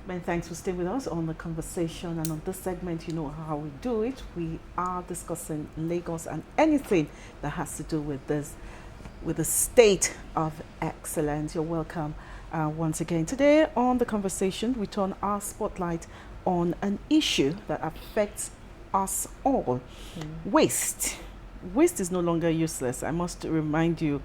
Many thanks for staying with us on the conversation. And on this segment, you know how we do it. We are discussing Lagos and anything that has to do with this, with the state of excellence. You're welcome once again. Today on the conversation, we turn our spotlight on an issue that affects us all. Waste. Waste is no longer useless. I must remind you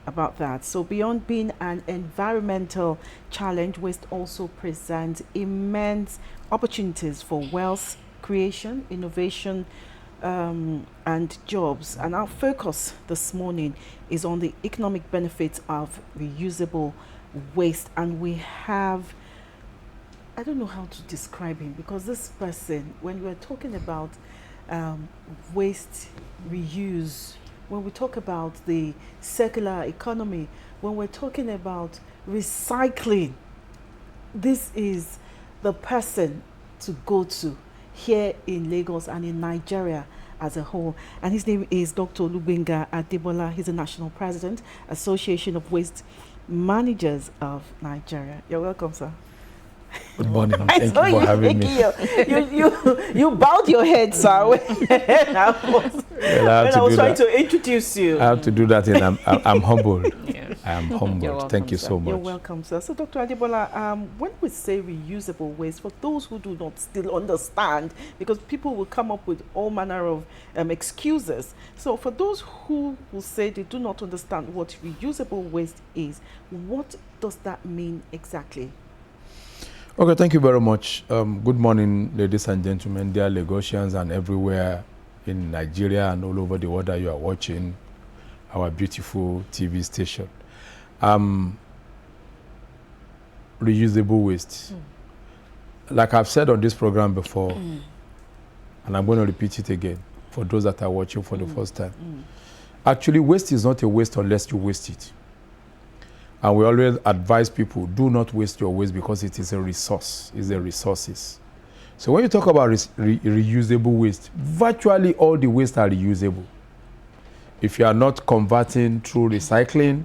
about that. So beyond being an environmental challenge, waste also presents immense opportunities for wealth creation, innovation, and jobs. And our focus this morning is on the economic benefits of reusable waste. And we have, I don't know how to describe him, because this person, when we're talking about waste reuse, when we talk about the circular economy, when we're talking about recycling, this is the person to go to here in Lagos and in Nigeria as a whole. And his name is Dr. Olubenga Adebola. He's the National President, Association of Waste Managers of Nigeria. You're welcome, sir. Good morning. Thank you for having me. You bowed your head, sir, when I was trying to introduce you. I have to do that, and I'm humbled. Yeah. I am humbled. Welcome, thank you sir. so much. You're welcome, sir. So, Dr. Adebola, when we say reusable waste, for those who do not still understand, because people will come up with all manner of excuses. So, for those who will say they do not understand what reusable waste is, what does that mean exactly? Okay, thank you very much. Good morning, ladies and gentlemen, dear Lagosians, and everywhere in Nigeria and all over the world that you are watching our beautiful TV station. Reusable waste. Like I've said on this program before, and I'm going to repeat it again for those that are watching for the first time. Actually, waste is not a waste unless you waste it. And we always advise people, do not waste your waste because it is a resource, it's the resources. So when you talk about reusable waste, virtually all the waste are reusable. If you are not converting through recycling,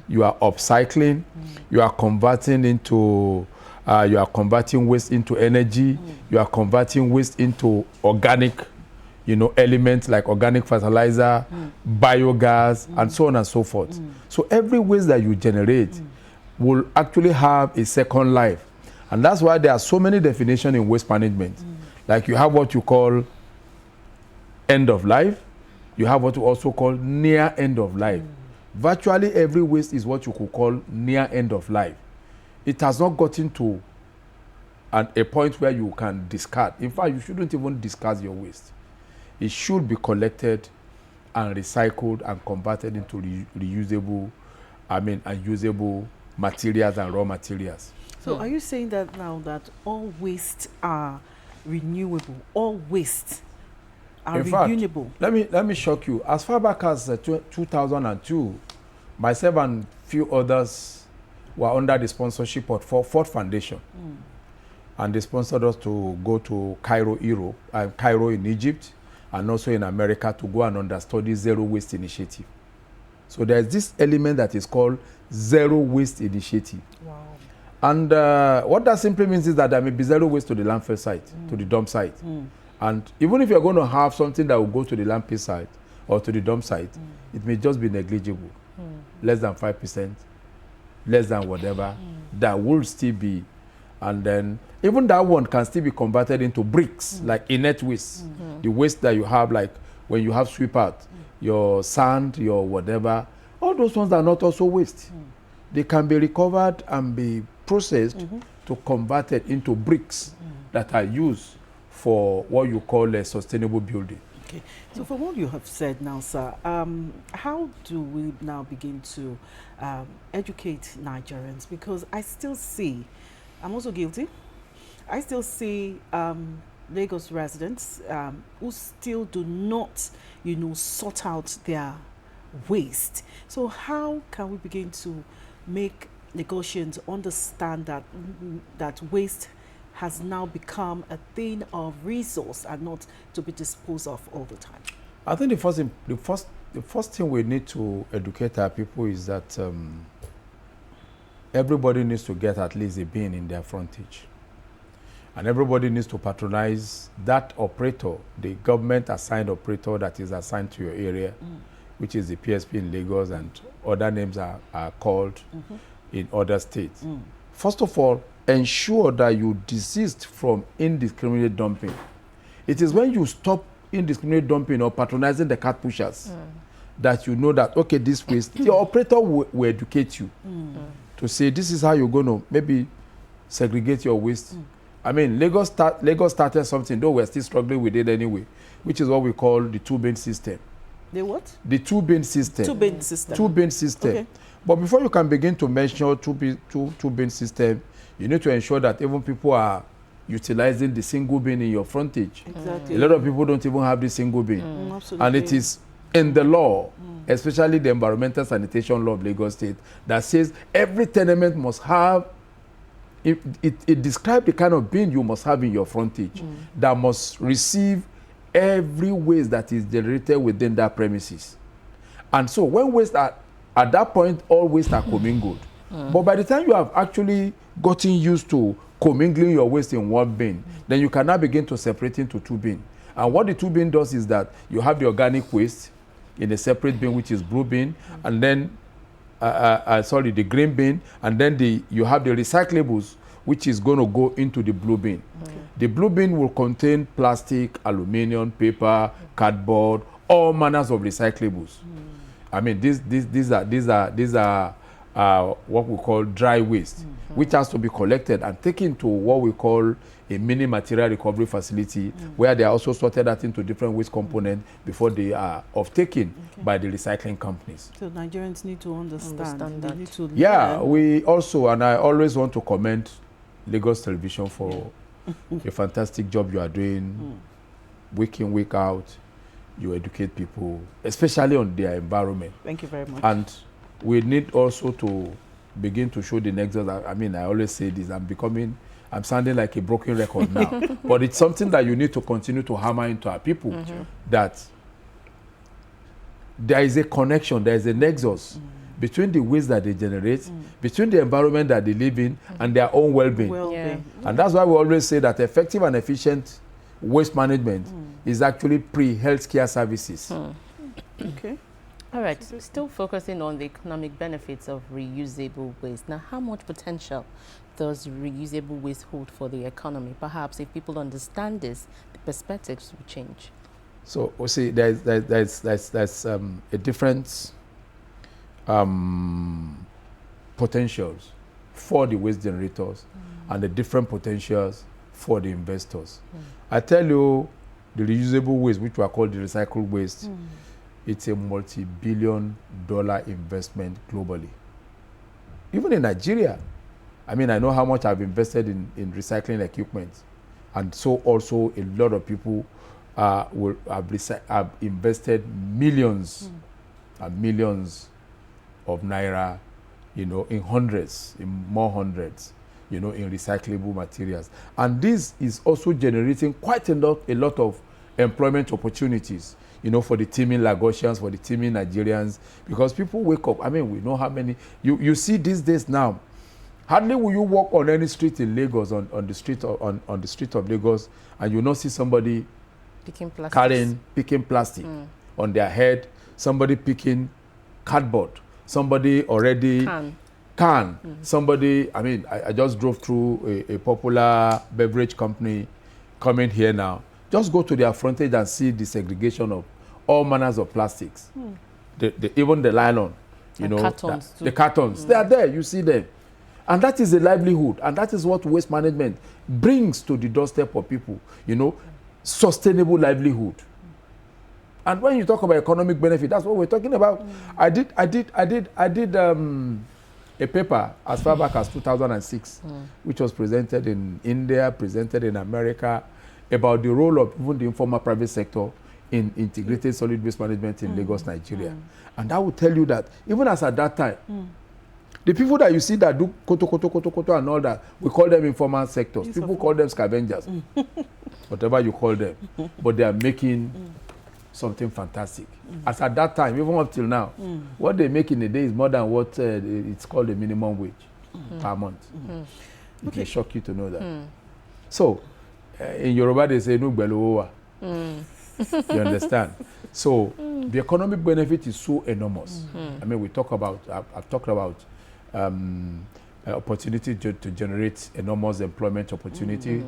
you are upcycling, you are converting into, you are converting waste into energy, you are converting waste into organic, elements like organic fertilizer, biogas, and so on and so forth. So every waste that you generate will actually have a second life. And that's why there are so many definitions in waste management. Like you have what you call end of life, you have what you also call near end of life. Virtually every waste is what you could call near end of life. It has not gotten to a point where you can discard. In fact, you shouldn't even discard your waste. It should be collected and recycled and converted into reusable, and usable materials and raw materials. So are you saying that now that all waste are renewable, all waste are renewable? Let me shock you. As far back as 2002, myself and few others were under the sponsorship of Ford Foundation. And they sponsored us to go to Cairo, Europe, Cairo in Egypt, and also in America to go and understudy Zero Waste Initiative. So there's this element that is called Zero Waste Initiative. Wow. And what that simply means is that there may be zero waste to the landfill site, to the dump site. And even if you're going to have something that will go to the landfill site or to the dump site, it may just be negligible, less than 5%, less than whatever, that will still be. And then even that one can still be converted into bricks, like inert waste. The waste that you have, like when you have sweep out, your sand, your whatever, all those ones are not also waste. They can be recovered and be processed to convert it into bricks that are used for what you call a sustainable building. Okay. So for what you have said now, sir, how do we now begin to educate Nigerians? Because I still see, I'm also guilty, I still see Lagos residents who still do not, sort out their waste. So how can we begin to make Lagosians understand that waste has now become a thing of resource and not to be disposed of all the time? I think the first thing we need to educate our people is that everybody needs to get at least a bin in their frontage. And everybody needs to patronize that operator, the government assigned operator that is assigned to your area, which is the PSP in Lagos, and other names are called in other states. First of all, ensure that you desist from indiscriminate dumping. It is when you stop indiscriminate dumping or patronizing the cart pushers that you know that, okay, this waste, the operator will educate you to say, this is how you're going to maybe segregate your waste. I mean, Lagos started something, though we're still struggling with it anyway, which is what we call the two-bin system. The what? The two-bin system. Two-bin system. Two-bin system. Okay. But before you can begin to measure two-bin system, you need to ensure that even people are utilizing the single bin in your frontage. Exactly. A lot of people don't even have the single bin. Absolutely. And it is in the law, especially the environmental sanitation law of Lagos State, that says every tenement must have, it describes the kind of bin you must have in your frontage that must receive every waste that is generated within that premises. And so when waste are, at that point, all waste are commingled. But by the time you have actually gotten used to commingling your waste in one bin, then you can now begin to separate into two bins. And what the two bin does is that you have the organic waste in a separate bin, which is blue bin, and then the green bin, and then you have the recyclables, which is going to go into the blue bin. The blue bin will contain plastic, aluminum, paper, cardboard, all manners of recyclables. I mean, these are what we call dry waste, which has to be collected and taken to what we call a mini material recovery facility, where they are also sorted out into different waste components before they are off-taken by the recycling companies. So Nigerians need to understand that. Need to learn. We also, and I always want to commend Lagos Television for a fantastic job you are doing, week in, week out. You educate people, especially on their environment. Thank you very much. And we need also to begin to show the nexus. I mean, I always say this, I'm sounding like a broken record now, but it's something that you need to continue to hammer into our people, that there is a connection, there is a nexus between the waste that they generate, between the environment that they live in, and their own well-being. And that's why we always say that effective and efficient waste management is actually pre-healthcare services. Okay. All right, still focusing on the economic benefits of reusable waste. Now, how much potential does reusable waste hold for the economy? Perhaps if people understand this, the perspectives will change. So, we see there's a different potentials for the waste generators and the different potentials for the investors. I tell you, the reusable waste, which we are called the recycled waste, it's a multi-billion-dollar investment globally. Even in Nigeria, I mean, I know how much I've invested in recycling equipment, and so also a lot of people have invested millions and millions of naira, in hundreds, in more hundreds, in recyclable materials. And this is also generating quite a lot of employment opportunities, for the teeming Lagosians, for the teeming Nigerians, because people wake up. I mean, we know how many, you see these days now, hardly will you walk on any street in Lagos, on the street of Lagos, and you not see somebody picking plastic on their head, somebody picking cardboard, somebody already can. Somebody, I mean, I just drove through a popular beverage company coming here now. Just go to their frontage and see the segregation of all manners of plastics. Even the nylon, cartons the cartons, they are there, you see them. And that is a livelihood, and that is what waste management brings to the doorstep of people, sustainable livelihood. And when you talk about economic benefit, that's what we're talking about. I did a paper as far back as 2006, which was presented in India, presented in America, about the role of even the informal private sector in integrated solid waste management in Lagos, Nigeria. And I will tell you that even as at that time, the people that you see that do koto and all that, we call them informal sectors. People call them scavengers, whatever you call them. But they are making something fantastic. As at that time, even up till now, what they make in a day is more than what it's called the minimum wage per month. It may shock you to know that. So, in Yoruba they say, no below. You understand? So, the economic benefit is so enormous. I mean, I've talked about opportunity to generate enormous employment opportunity,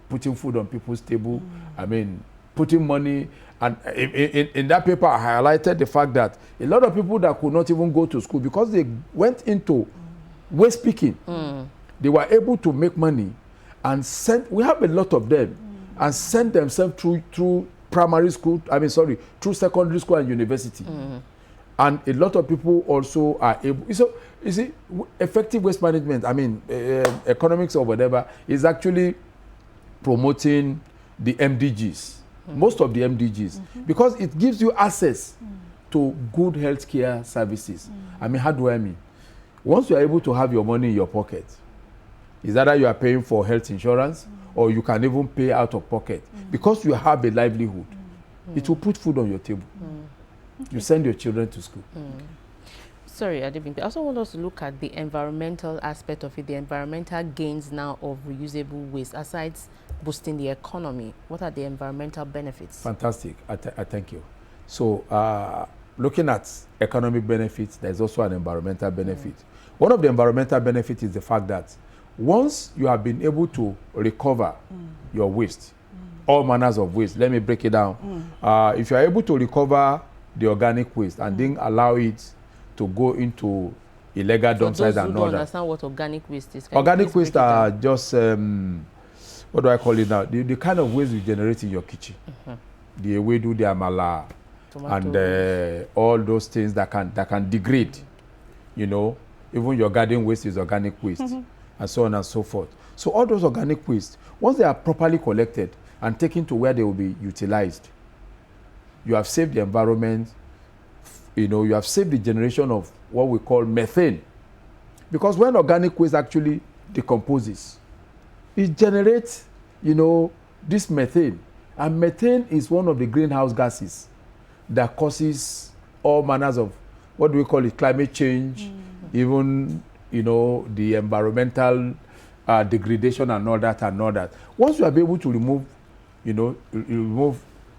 putting food on people's table. I mean, putting money. And in that paper, I highlighted the fact that a lot of people that could not even go to school because they went into waste picking, they were able to make money and we have a lot of them, and send themselves through primary school, through secondary school and university. And a lot of people also are able, so you see, effective waste management, economics or whatever, is actually promoting the MDGs, most of the MDGs, because it gives you access to good healthcare services. How do I mean? Once you are able to have your money in your pocket, is either you are paying for health insurance or you can even pay out of pocket because you have a livelihood. It will put food on your table. You send your children to school. Sorry, Adebimpe. I also want us to look at the environmental aspect of it, the environmental gains now of reusable waste. Aside boosting the economy, what are the environmental benefits? Fantastic. I thank you. So, looking at economic benefits, there's also an environmental benefit. One of the environmental benefits is the fact that once you have been able to recover your waste, all manners of waste, let me break it down. If you are able to recover the organic waste and then allow it to go into illegal dump sites and all that. Don't understand what organic waste is. Organic waste are just, what do I call it now? The kind of waste you generate in your kitchen. The ewedu, the amala, tomato, and all those things that can degrade. You know, even your garden waste is organic waste, and so on and so forth. So all those organic waste, once they are properly collected and taken to where they will be utilized, you have saved the environment. You know, you have saved the generation of what we call methane. Because when organic waste actually decomposes, it generates, this methane. And methane is one of the greenhouse gases that causes all manners of, what do we call it, climate change, even, the environmental degradation and all that. Once you are able to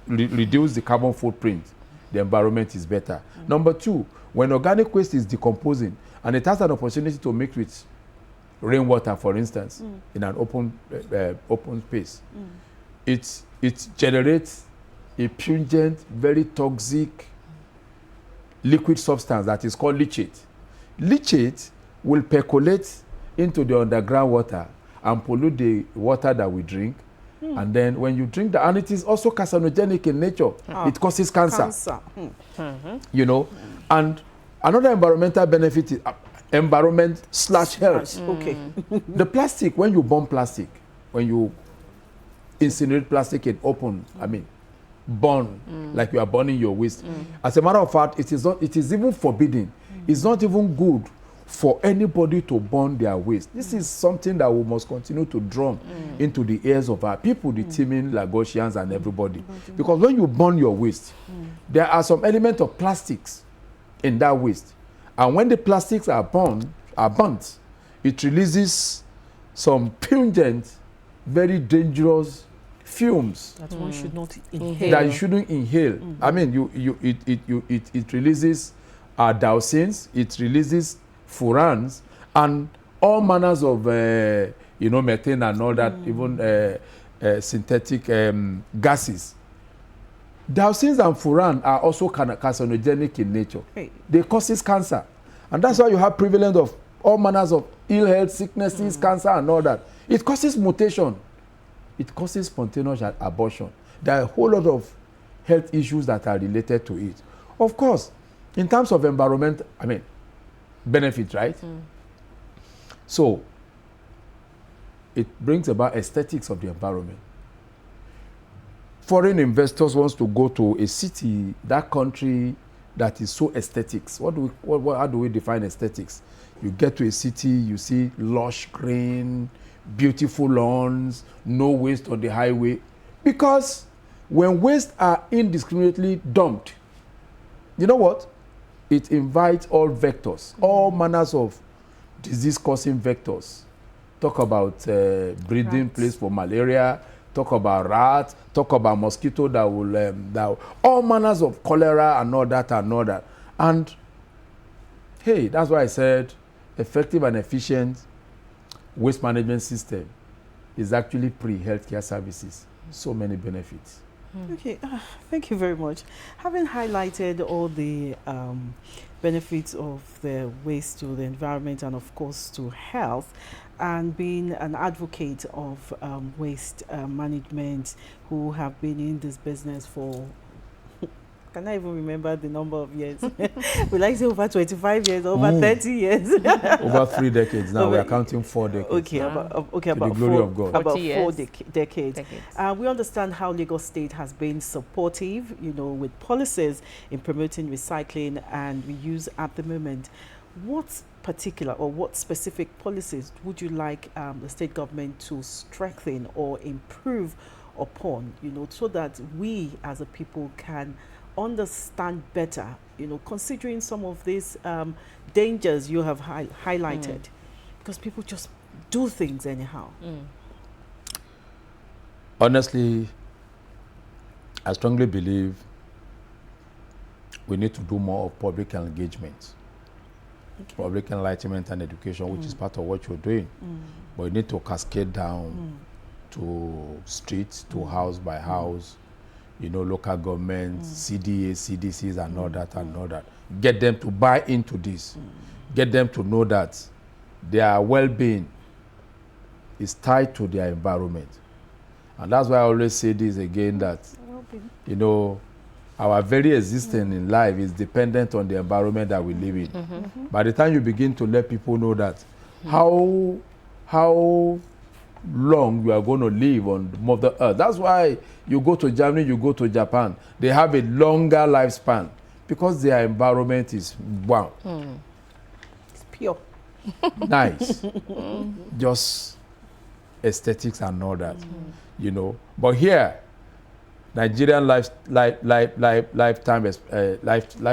reduce the carbon footprint, the environment is better. Number two, when organic waste is decomposing and it has an opportunity to mix with rainwater, for instance, in an open space, it generates a pungent, very toxic liquid substance that is called leachate. Leachate will percolate into the underground water and pollute the water that we drink. And then when you drink that, and it is also carcinogenic in nature, it causes cancer. And another environmental benefit is environment/health. Okay. The plastic, when you burn plastic, when you incinerate plastic in burn, like you are burning your waste. As a matter of fact, it is even forbidden. It's not even good for anybody to burn their waste. This is something that we must continue to drum into the ears of our people, the teeming Lagosians and everybody. Because when you burn your waste, there are some elements of plastics in that waste. And when the plastics are burnt, it releases some pungent, very dangerous fumes that one should not inhale. That you shouldn't inhale. It releases dioxins, it releases furans, and all manners of methane and all that, even synthetic gases. Dioxins and furan are also carcinogenic in nature. They causes cancer, and that's why you have prevalence of all manners of ill health, sicknesses, cancer, and all that. It causes mutation. It causes spontaneous abortion. There are a whole lot of health issues that are related to it. Of course, in terms of environment, benefits, right? So it brings about aesthetics of the environment. Foreign investors wants to go to a city, that country that is so aesthetics. How do we define aesthetics? You get to a city, you see lush green, beautiful lawns, no waste on the highway. Because when waste are indiscriminately dumped, you know what? It invites all vectors, all manners of disease-causing vectors, talk about breeding Rats. place for malaria, talk about rats, talk about mosquito that will all manners of cholera and all that and all that. And hey, that's why I said effective and efficient waste management system is actually pre-healthcare services. So many benefits. Okay, thank you very much. Having highlighted all the benefits of the waste to the environment and of course to health, and being an advocate of waste management, who have been in this business for can I even remember the number of years? We like to say over 25 years, over 30 years. Over 3 decades now. We are counting 4 decades. Okay, now. about the glory of God. About 40 4 years. decades. We understand how Lagos State has been supportive, with policies in promoting recycling and reuse at the moment. What particular or what specific policies would you like the state government to strengthen or improve upon, so that we as a people can understand better, considering some of these dangers you have highlighted, because people just do things anyhow. Honestly, I strongly believe we need to do more of public engagement, public enlightenment and education, which is part of what you're doing. But you need to cascade down to streets, to house by house, local governments, CDAs, CDCs, and all that, and all that. Get them to buy into this. Get them to know that their well-being is tied to their environment. And that's why I always say this again, that, our very existence in life is dependent on the environment that we live in. By the time you begin to let people know that, how long you are going to live on Mother Earth. That's why you go to Germany, you go to Japan. They have a longer lifespan because their environment is wow. It's pure. Nice. Just aesthetics and all that, But here, Nigerian life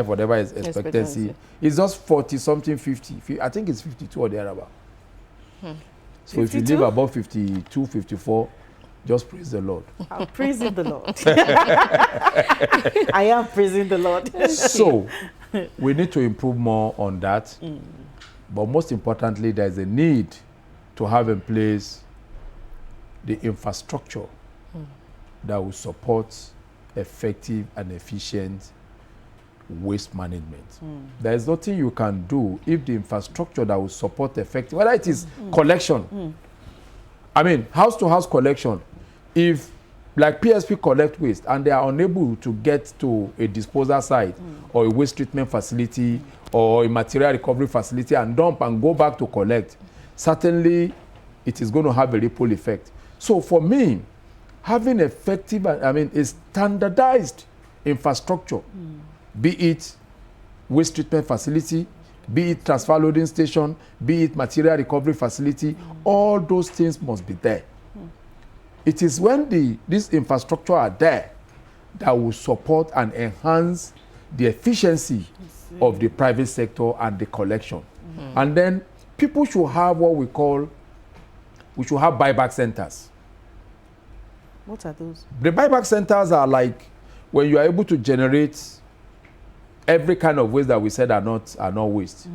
whatever is expectancy is just 40 something, 50. I think it's 52 or thereabout. So 52? If you live above 52, 54, just praise the Lord. I'm praising the Lord. I am praising the Lord. So we need to improve more on that. But most importantly, there's a need to have in place the infrastructure that will support effective and efficient waste management. There is nothing you can do if the infrastructure that will support effective, whether it is collection, I mean house-to-house collection, if like PSP collect waste and they are unable to get to a disposal site or a waste treatment facility or a material recovery facility and dump and go back to collect, certainly it is going to have a ripple effect. So for me, having effective, a standardized infrastructure, be it waste treatment facility, be it transfer loading station, be it material recovery facility, all those things must be there. It is when this infrastructure are there that will support and enhance the efficiency of the private sector and the collection. And then people should have we should have buyback centers. What are those? The buyback centers are like when you are able to generate every kind of waste that we said are not waste.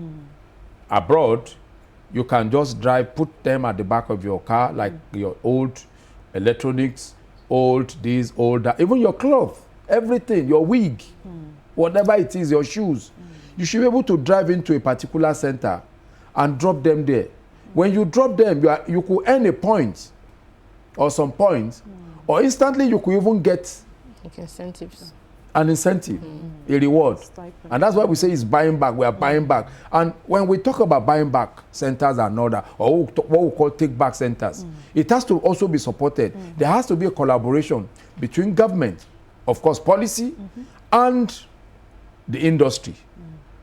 Abroad, you can just put them at the back of your car, like your old electronics, old this, old that, even your clothes, everything, your wig, whatever it is, your shoes. You should be able to drive into a particular center and drop them there. When you drop them, you could earn a point or some points, or instantly you could even get incentives. An incentive, a reward. And that's why we say it's buying back. We are buying back. And when we talk about buying back centers and all that, or what we call take back centers, it has to also be supported. There has to be a collaboration between government, of course, policy, and the industry.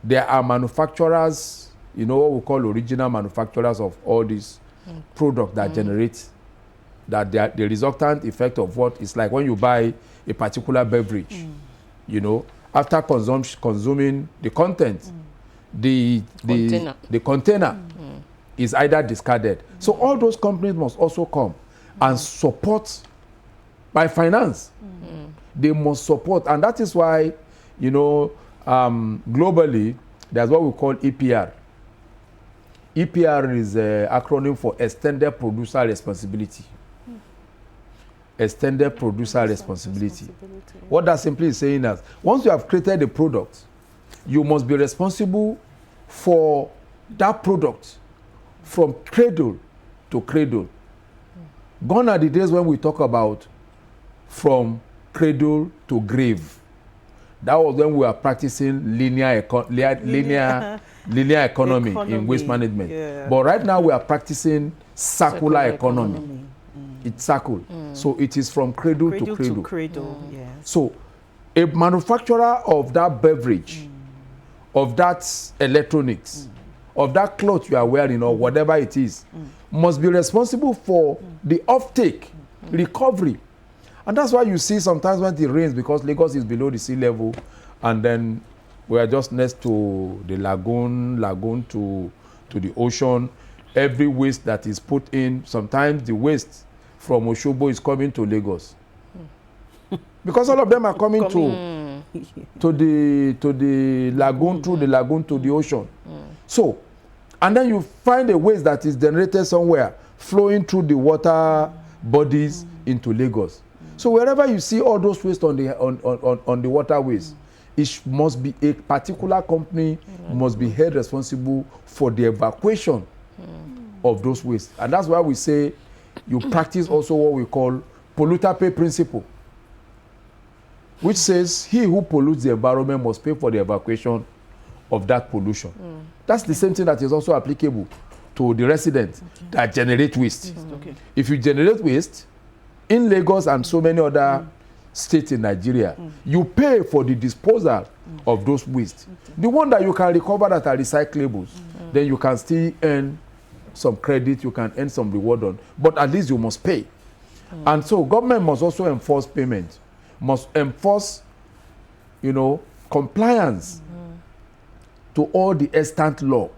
There are manufacturers, what we call original manufacturers of all these products that generate that the resultant effect of what is like when you buy a particular beverage. After consuming the content, the container, is either discarded. So all those companies must also come and support by finance. They must support, and that is why, you know, globally, there's what we call EPR. EPR is an acronym for Extended Producer Responsibility. Extended Producer Responsibility. What that simply is saying is, once you have created a product, you must be responsible for that product from cradle to cradle. Gone are the days when we talk about from cradle to grave. That was when we were practicing linear economy in waste management. Yeah. But right now we are practicing circular economy. It's circle. So it is from cradle to cradle. Yes. So a manufacturer of that beverage, of that electronics, of that cloth you are wearing or whatever it is, must be responsible for the offtake, recovery. And that's why you see sometimes when it rains, because Lagos is below the sea level, and then we are just next to the lagoon to the ocean. Every waste that is put in, sometimes the waste from Osogbo is coming to Lagos. Because all of them are coming to the lagoon, through the lagoon to the ocean. So, and then you find a waste that is generated somewhere, flowing through the water bodies into Lagos. So wherever you see all those waste on the waterways, it must be a particular company must be held responsible for the evacuation of those waste. And that's why we say you practice also what we call polluter pay principle, which says he who pollutes the environment must pay for the evacuation of that pollution. That's the same thing that is also applicable to the residents that generate waste. If you generate waste in Lagos and so many other states in Nigeria, you pay for the disposal of those waste. The one that you can recover that are recyclables, then you can still earn some credit, you can earn some reward on, but at least you must pay. And so government must also enforce payment, must enforce, you know, compliance to all the extant law.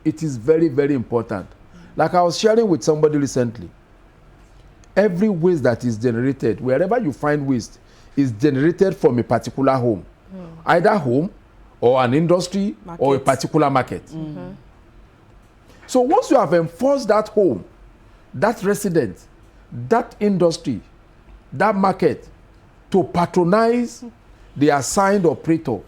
It is very, very important. Like I was sharing with somebody recently, every waste that is generated, wherever you find waste, is generated from a particular home, either home or an industry or a particular market. So once you have enforced that home, that resident, that industry, that market to patronize the assigned operator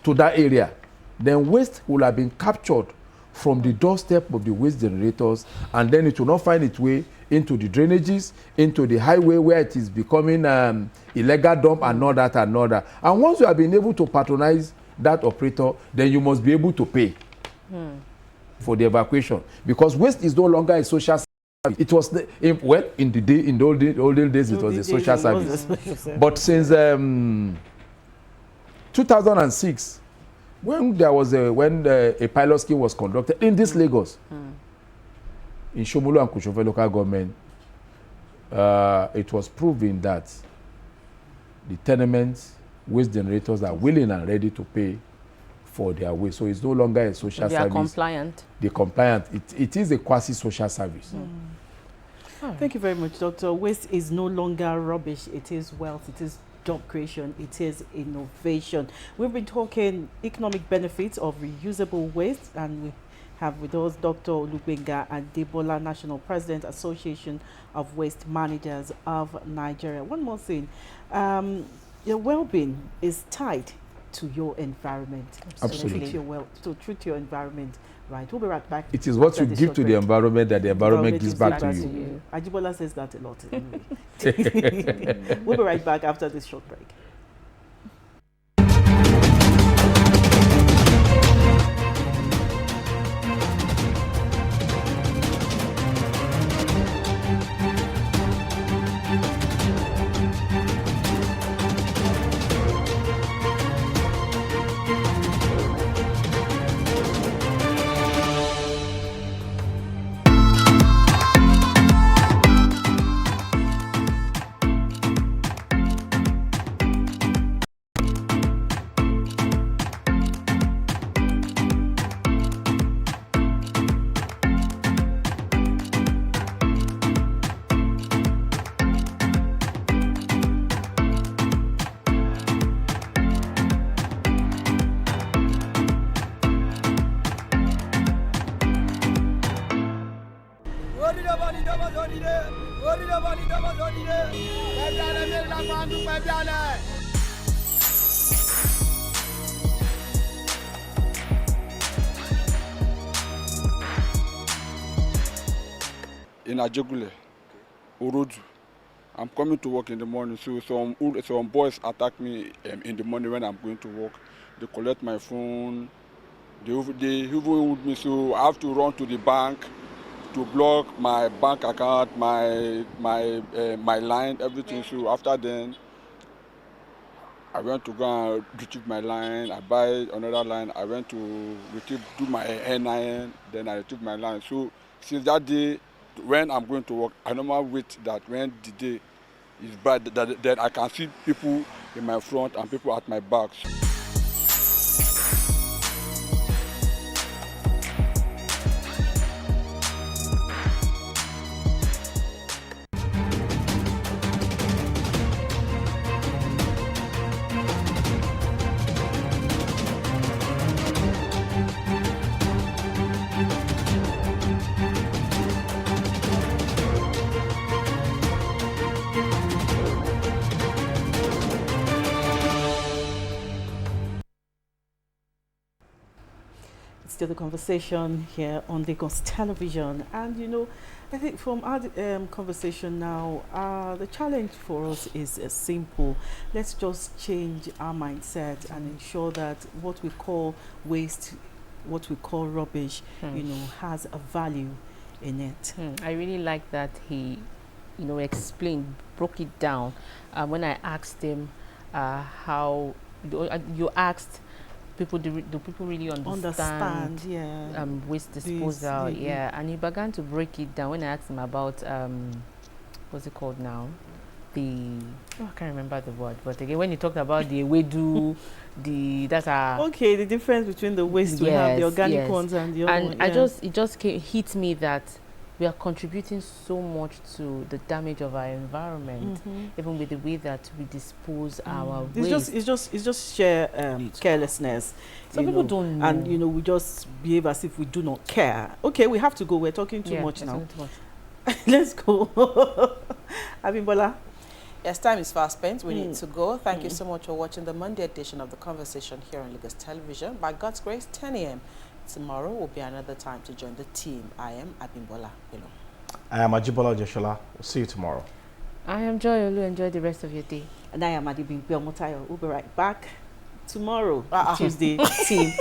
to that area, then waste will have been captured from the doorstep of the waste generators, and then it will not find its way into the drainages, into the highway where it is becoming illegal dump and all that and all that. And once you have been able to patronize that operator, then you must be able to pay for the evacuation, because waste is no longer a social service. It was in the olden days it was a social service. But since 2006, when there was a pilot scheme was conducted in this Lagos, in Shomolu and Kushofe local government, it was proven that the tenements waste generators are willing and ready to pay for their waste. So it's no longer a social service. They are compliant. They're compliant. It is a quasi-social service. Thank you very much, Doctor. Waste is no longer rubbish. It is wealth. It is job creation. It is innovation. We've been talking economic benefits of reusable waste, and we have with us Dr. Olubenga Adebola, National President, Association of Waste Managers of Nigeria. One more thing, your well-being is tied to your environment. Absolutely. To treat your environment right. We'll be right back. It is what you give to the environment that the environment gives back to you. Adebola says that a lot. We'll be right back after this short break. In Ajegule, Orodu. I'm coming to work in the morning, so some boys attack me in the morning when I'm going to work. They collect my phone. They even hold me, so I have to run to the bank to block my bank account, my line, everything. So after then, I went to go and retrieve my line. I buy another line. I went to do my NIN. Then I retrieve my line. So since that day, when I'm going to work, I normally wait that when the day is bad, that I can see people in my front and people at my back. Still the conversation here on Lagos Television, and I think from our conversation now, the challenge for us is simple. Let's just change our mindset and ensure that what we call waste, what we call rubbish, has a value in it. I really like that he, explained, broke it down. When I asked him how you asked people, do people really understand yeah, waste disposal? And he began to break it down when I asked him about what's it called now, I can't remember the word, but again when he talked about the wedu, the difference between the waste we have, the organic ones and the other one, it just hit me that we are contributing so much to the damage of our environment, even with the way that we dispose our waste. It's just sheer carelessness. Some people don't know. And we just behave as if we do not care. Okay, we have to go. We're talking too much now. Too much. Let's go. Abimbola. Yes, time is fast spent. We need to go. Thank you so much for watching the Monday edition of The Conversation here on Lagos Television. By God's grace, 10 a.m. Tomorrow will be another time to join the team. I am Abimbola Bello. I am Ajibola Joshola. We'll see you tomorrow. I am Joy Olu. Enjoy the rest of your day. And I am Adibimpe Omotayo. We'll be right back tomorrow, Tuesday team.